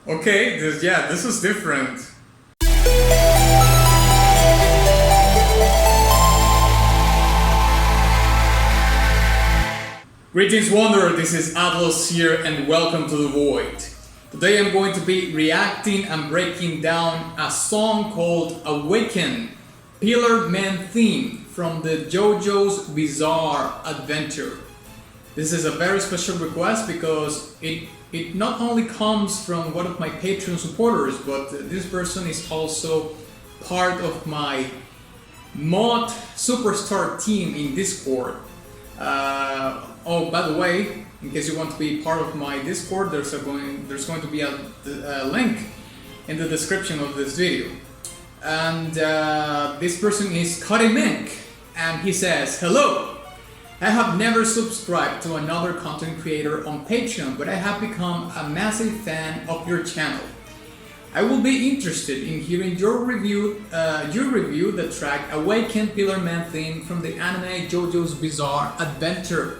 Okay, this is different. Greetings Wanderer, this is Atlas here and welcome to the Void. Today I'm going to be reacting and breaking down a song called Awaken, Pillar Man theme from the JoJo's Bizarre Adventure. This is a very special request because it not only comes from one of my Patreon supporters, but this person is also part of my mod superstar team in Discord. Oh, by the way, in case you want to be part of my Discord, there's going to be a link in the description of this video. And this person is Cutty Mink, and he says, "Hello! I have never subscribed to another content creator on Patreon, but I have become a massive fan of your channel. I will be interested in hearing your review the track Awaken Pillar Man theme from the anime JoJo's Bizarre Adventure.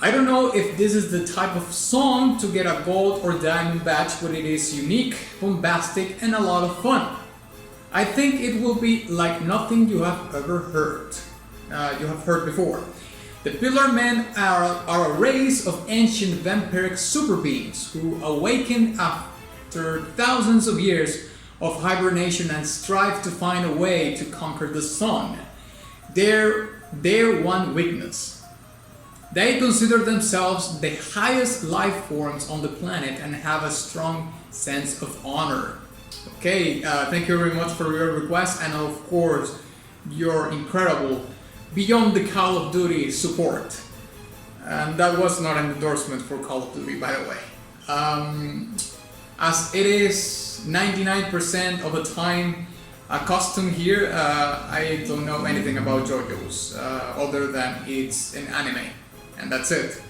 I don't know if this is the type of song to get a gold or diamond badge, but it is unique, bombastic, and a lot of fun. I think it will be like nothing you have ever heard. Before. The Pillar Men are a race of ancient vampiric super beings who awaken after thousands of years of hibernation and strive to find a way to conquer the sun. Their one weakness. They consider themselves the highest life forms on the planet and have a strong sense of honor." Okay, thank you very much for your request and of course your incredible Beyond the Call of Duty support. And that was not an endorsement for Call of Duty, by the way. As it is 99% of the time a custom here, I don't know anything about JoJo's other than it's an anime, and that's it.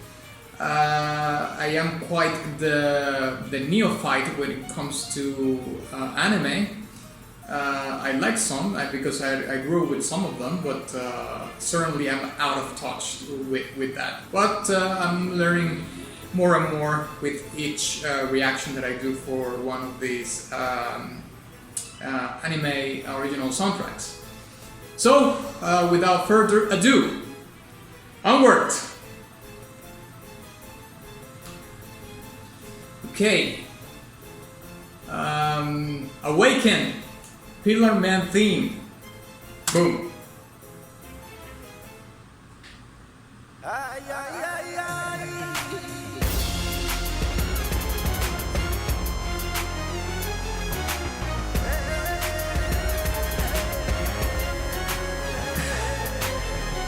I am quite the neophyte when it comes to anime. I like some because I grew with some of them, but certainly I'm out of touch with that. But I'm learning more and more with each reaction that I do for one of these anime original soundtracks. So, without further ado, onward! Okay. Awaken! Pillar Man theme. Boom.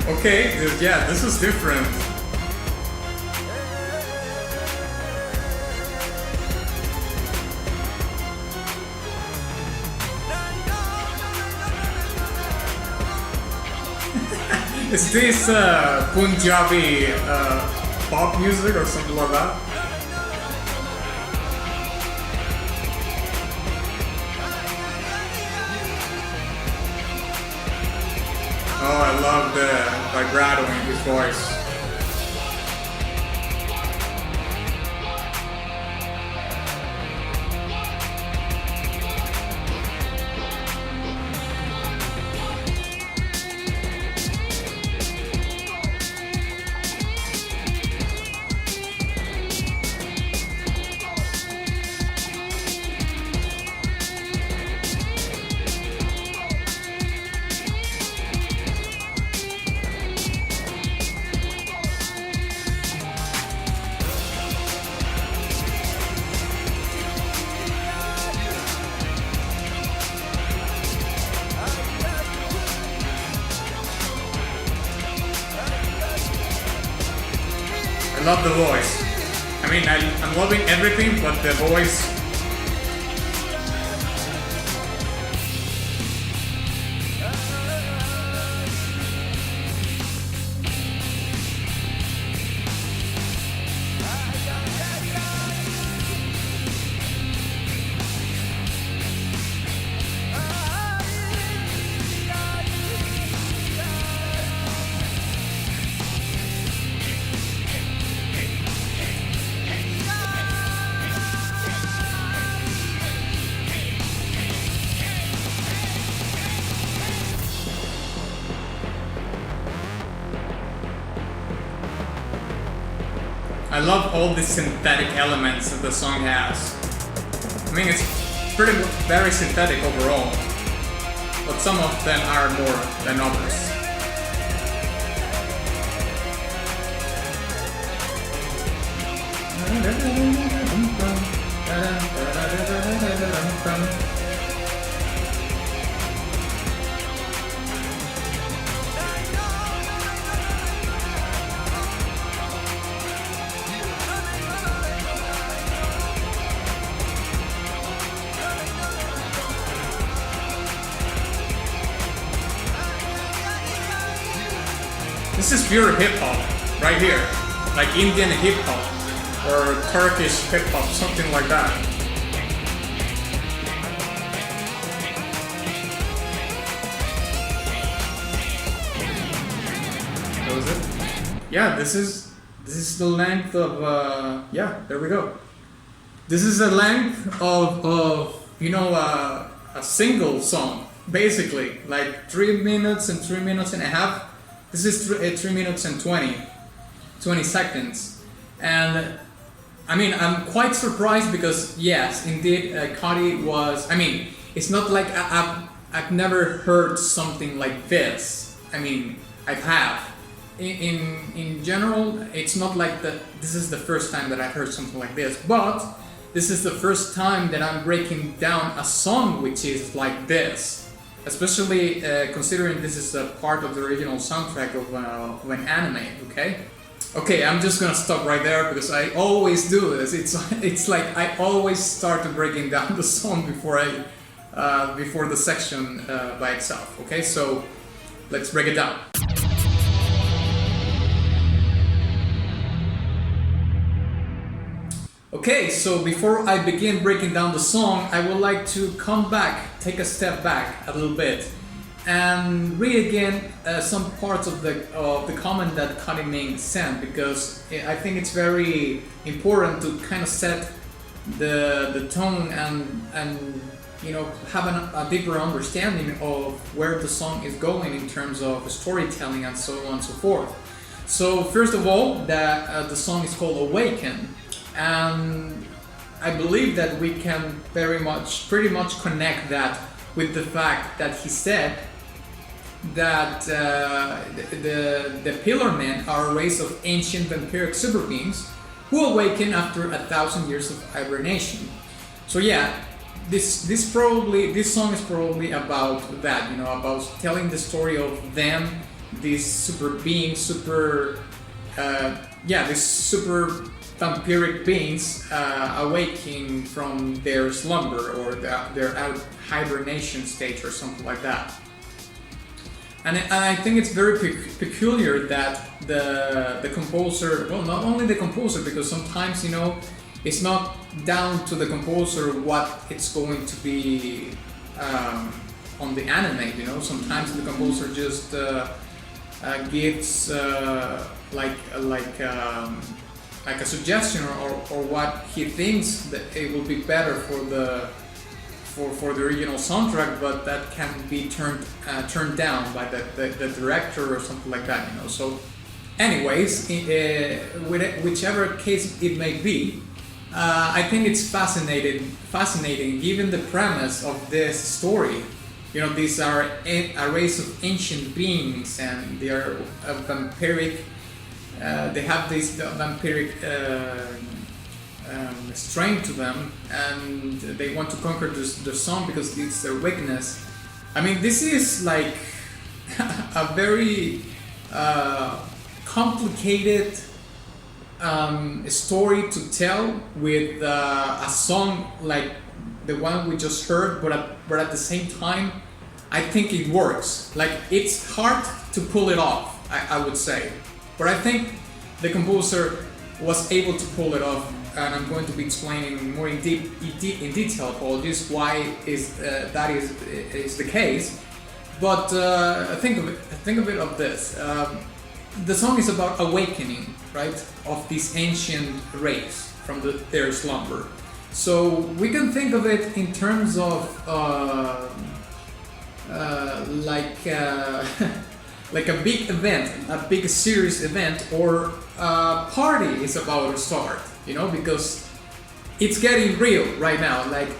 Okay, this is different. Is this Punjabi pop music or something like that? Oh, I love the vibrato in his voice. I love the voice. I mean, I'm loving everything, but the voice. I love all the synthetic elements that the song has. I mean, it's very synthetic overall, but some of them are more than others. This is pure hip-hop, right here. Like Indian hip-hop, or Turkish hip-hop, something like that. That was it? Yeah, this is the length of, yeah, there we go. This is the length of you know, a single song, basically. Like 3 minutes and 3 minutes and a half. This is 3 minutes and 20 seconds. And I mean, I'm quite surprised because yes, indeed, Cudi was, I mean, it's not like I've never heard something like this. I mean, I've have. In general, it's not like this is the first time that I've heard something like this, but this is the first time that I'm breaking down a song which is like this. Especially considering this is a part of the original soundtrack of an anime, okay? Okay, I'm just gonna stop right there because I always do this. It's like I always start breaking down the song before before the section by itself, okay? So let's break it down. Okay, so before I begin breaking down the song, I would like to come back, take a step back a little bit, and read again some parts of the comment that Cudi Ming sent, because I think it's very important to kind of set the tone and you know, have a deeper understanding of where the song is going in terms of storytelling and so on and so forth. So first of all, the song is called Awaken. And I believe that we can pretty much connect that with the fact that he said that the Pillar Men are a race of ancient vampiric super beings who awaken after 1,000 years of hibernation. So yeah, this song is probably about that, you know, about telling the story of them, these super beings, these super vampiric beings awaking from their slumber or their hibernation stage or something like that. And I think it's very peculiar that the composer, well, not only the composer, because sometimes, you know, it's not down to the composer what it's going to be on the anime, you know. Sometimes the composer just gives like a suggestion or what he thinks that it will be better for the original soundtrack, but that can be turned down by the director or something like that, you know. So anyways, whichever case it may be, I think it's fascinating given the premise of this story. You know, these are a race of ancient beings and they are vampiric. They have this vampiric strain to them, and they want to conquer the sun because it's their weakness. I mean, this is like a very complicated story to tell with a song like the one we just heard, but at the same time, I think it works. Like, it's hard to pull it off, I would say. But I think the composer was able to pull it off, and I'm going to be explaining more in detail, apologies, why that is the case. But think of it of this. The song is about awakening, right, of this ancient race from their slumber. So we can think of it in terms of like a big event, a big serious event, or a party is about to start, you know, because it's getting real right now. Like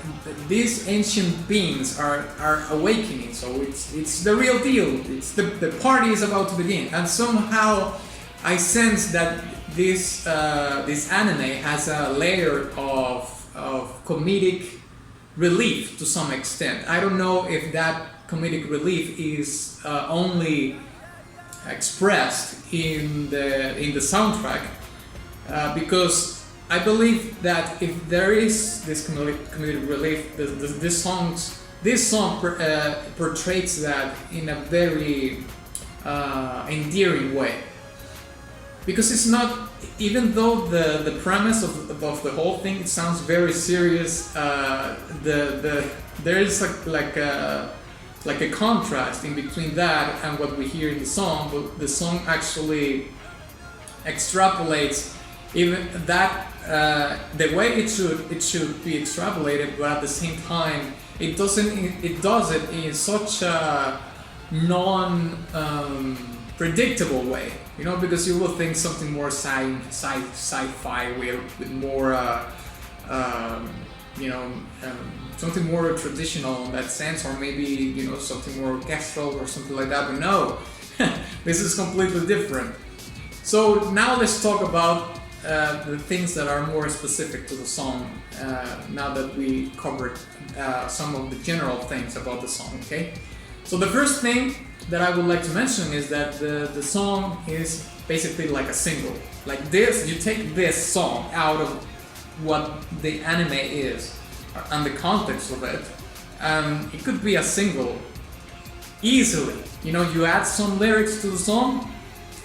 these ancient beings are awakening, so it's the real deal. It's the party is about to begin, and somehow I sense that this anime has a layer of comedic relief to some extent. I don't know if that comedic relief is only expressed in the soundtrack, because I believe that if there is this comedic relief, this song portrays that in a very endearing way, because it's not, even though the premise of the whole thing, it sounds very serious, there is like a contrast in between that and what we hear in the song. But the song actually extrapolates even that the way it should be extrapolated, but at the same time it does it in such a predictable way, you know, because you will think something more sci-fi with more something more traditional in that sense, or maybe, you know, something more orchestral or something like that. But no, this is completely different. So now let's talk about the things that are more specific to the song, now that we covered some of the general things about the song, okay? So the first thing that I would like to mention is that the song is basically like a single. Like this, you take this song out of what the anime is and the context of it, it could be a single easily. You know, you add some lyrics to the song,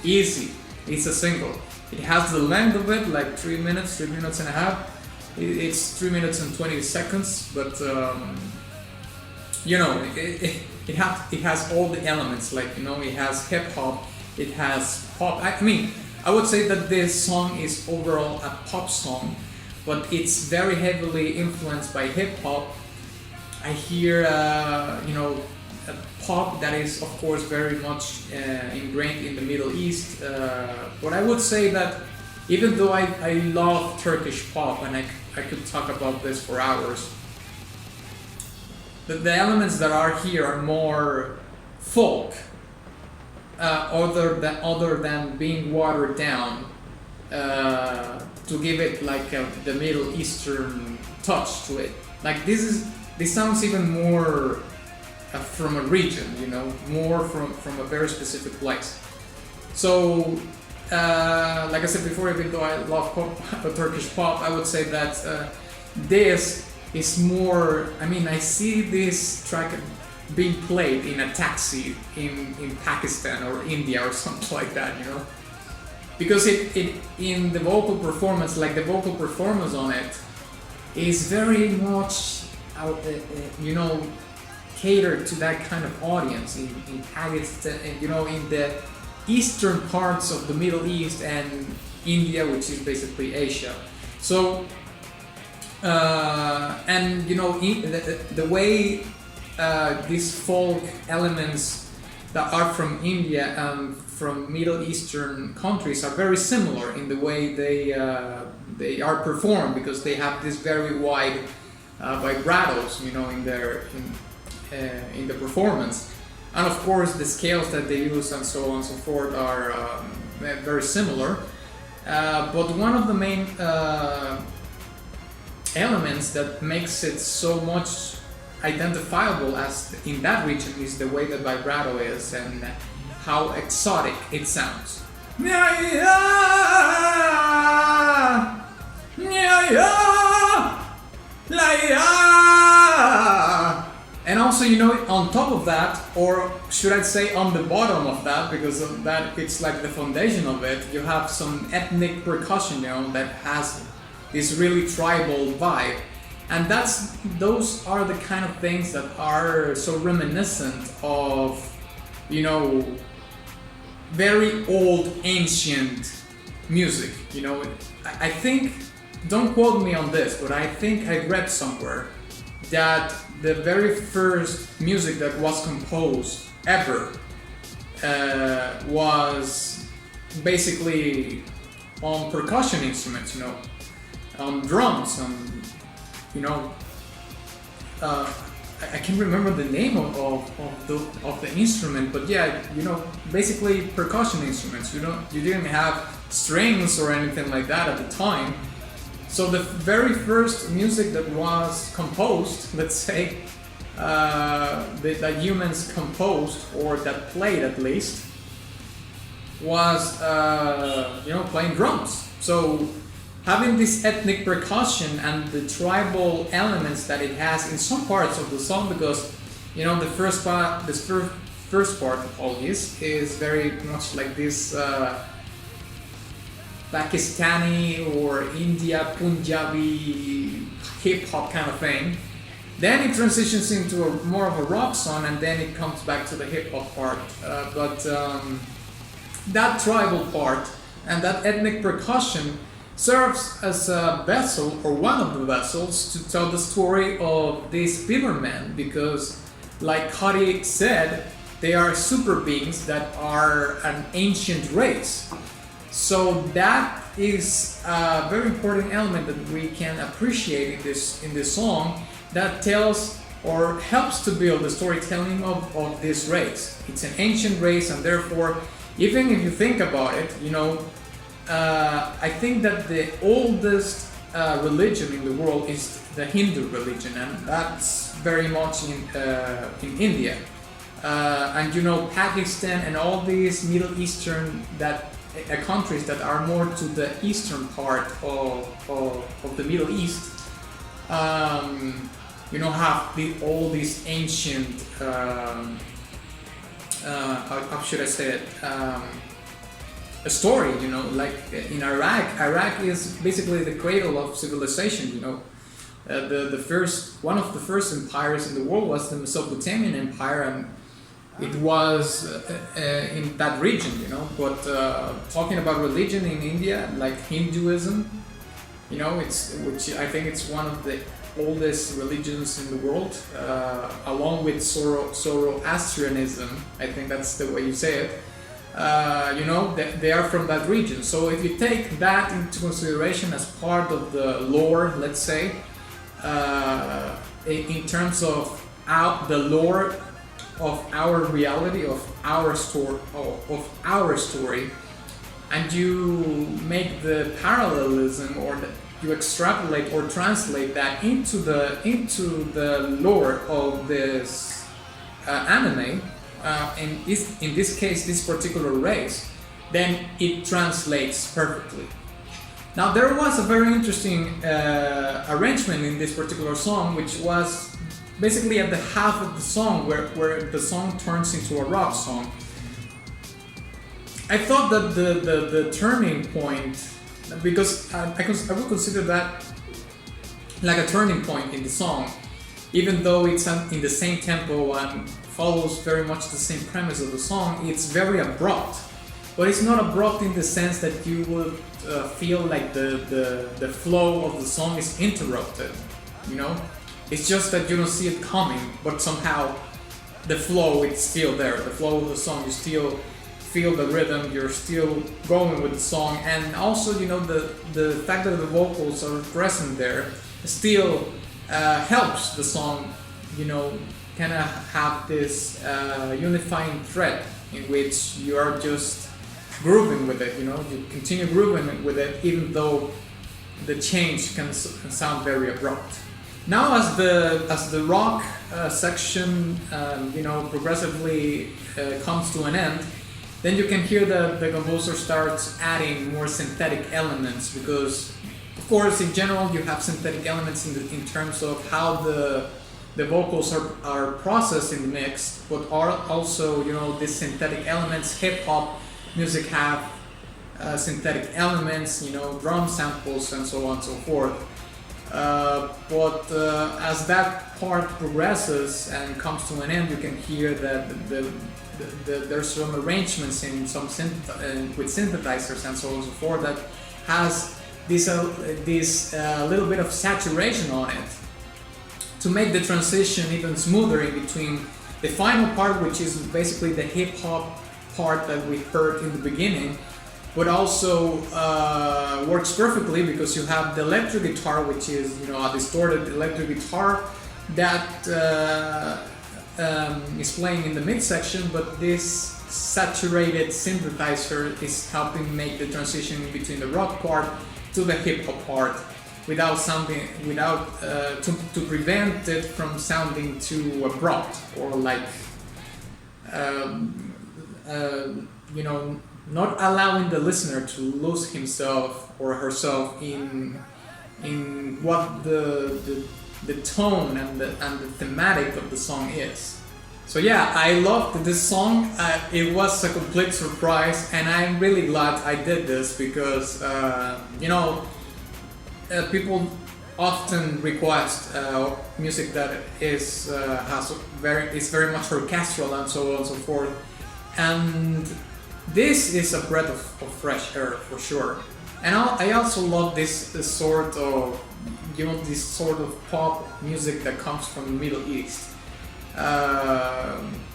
easy, it's a single. It has the length of it, like 3 minutes and a half. It's 3 minutes and 20 seconds, but you know, it has all the elements. Like, you know, it has hip hop, it has pop. I mean, I would say that this song is overall a pop song, but it's very heavily influenced by hip hop. I hear, you know, a pop that is, of course, very much ingrained in the Middle East. But I would say that even though I love Turkish pop, and I could talk about this for hours, the elements that are here are more folk, other than being watered down to give it like the Middle Eastern touch to it. Like this sounds even more from a region, you know, more from a very specific place. So, like I said before, even though I love pop, Turkish pop, I would say that this is more. I mean, I see this track being played in a taxi in Pakistan or India or something like that, you know, because it in the vocal performance, like the vocal performance on it, is very much you know, catered to that kind of audience in Pakistan, you know, in the eastern parts of the Middle East and India, which is basically Asia. So, and you know, the way these folk elements that are from India and from Middle Eastern countries are very similar in the way they are performed, because they have this very wide vibratos, you know, in the performance, and of course the scales that they use and so on and so forth are very similar. But one of the main elements that makes it so much identifiable as in that region is the way the vibrato is and how exotic it sounds. And also, you know, on top of that, or should I say on the bottom of that, because of that it's like the foundation of it, you have some ethnic percussion, you know, that has this really tribal vibe. And those are the kind of things that are so reminiscent of, you know, very old, ancient music. You know, I think, don't quote me on this, but I think I read somewhere that the very first music that was composed ever was basically on percussion instruments, on drums, you know, I can't remember the name of the instrument, but yeah, basically percussion instruments. You didn't have strings or anything like that at the time. So the very first music that was composed, let's say, that humans composed, or that played at least, was playing drums. So having this ethnic percussion and the tribal elements that it has in some parts of the song, because the first part, first part of all this is very much like this Pakistani or India Punjabi hip hop kind of thing. Then it transitions into more of a rock song, and then it comes back to the hip hop part. But that tribal part and that ethnic percussion serves as a vessel, or one of the vessels, to tell the story of these pillar men, because like Cuddy said, they are super beings that are an ancient race. So that is a very important element that we can appreciate in this song, that tells or helps to build the storytelling of this race. It's an ancient race, and therefore, even if you think about it, I think that the oldest religion in the world is the Hindu religion, and that's very much in India. And Pakistan and all these Middle Eastern countries that are more to the eastern part of the Middle East, have all these ancient, how should I say it? A story, like in Iraq is basically the cradle of civilization. One of the first empires in the world was the Mesopotamian Empire, and it was in that region, But talking about religion in India, like Hinduism, which I think it's one of the oldest religions in the world, along with Zoroastrianism. I think that's the way you say it. They are from that region. So if you take that into consideration as part of the lore, let's say, in terms of the lore of our reality, of our story, and you make the parallelism, or you extrapolate or translate that into the lore of this anime. In this case, this particular race, then it translates perfectly. Now, there was a very interesting arrangement in this particular song, which was basically at the half of the song, where the song turns into a rock song. I thought that the turning point, because I would consider that like a turning point in the song, even though it's in the same tempo and follows very much the same premise of the song, it's very abrupt. But it's not abrupt in the sense that you would feel like the flow of the song is interrupted, It's just that you don't see it coming, but somehow the flow, it's still there. The flow of the song, you still feel the rhythm, you're still going with the song, and also, the fact that the vocals are present there still helps the song, kind of have this unifying thread in which you are just grooving with it, you continue grooving with it, even though the change can sound very abrupt. Now, as the rock section, progressively comes to an end, then you can hear the composer starts adding more synthetic elements, because, of course, in general, you have synthetic elements in terms of how the vocals are processed in the mix, but are also, these synthetic elements. Hip hop music have synthetic elements, drum samples and so on and so forth. But as that part progresses and comes to an end, you can hear that there's some arrangements in some with synthesizers and so on and so forth that has this little bit of saturation on it, to make the transition even smoother in between the final part, which is basically the hip hop part that we heard in the beginning, but also works perfectly because you have the electric guitar, which is, you know, a distorted electric guitar that is playing in the midsection, but this saturated synthesizer is helping make the transition in between the rock part to the hip hop part without sounding, to prevent it from sounding too abrupt or like you know, not allowing the listener to lose himself or herself in what the tone and the thematic of the song is. So yeah, I loved this song. It was a complete surprise, and I'm really glad I did this because you know, people often request music that is very much orchestral and so on and so forth, and this is a breath of fresh air for sure. And I also love this sort of, you know, this sort of pop music that comes from the Middle East.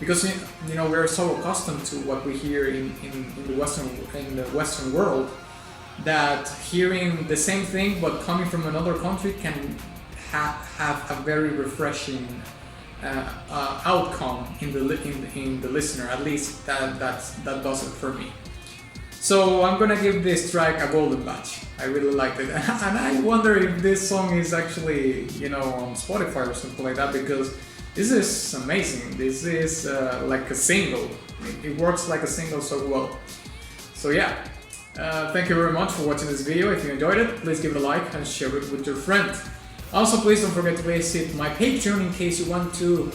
Because, you know, we're so accustomed to what we hear in the Western world, that hearing the same thing but coming from another country can have a very refreshing outcome in the listener. At least that does it for me. So I'm gonna give this track a golden badge. I really liked it, and I wonder if this song is actually, you know, on Spotify or something like that, because this is amazing. This is like a single. It works like a single so well. So yeah, thank you very much for watching this video. If you enjoyed it, please give it a like and share it with your friend. Also, please don't forget to visit my Patreon in case you want to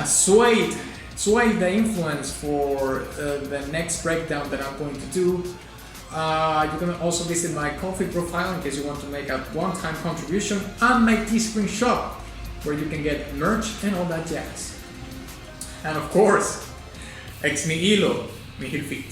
sway the influence for the next breakdown that I'm going to do. You can also visit my Ko-fi profile in case you want to make a one-time contribution, and my Teespring shop where you can get merch and all that jazz. And of course, ex nihilo nihil fit.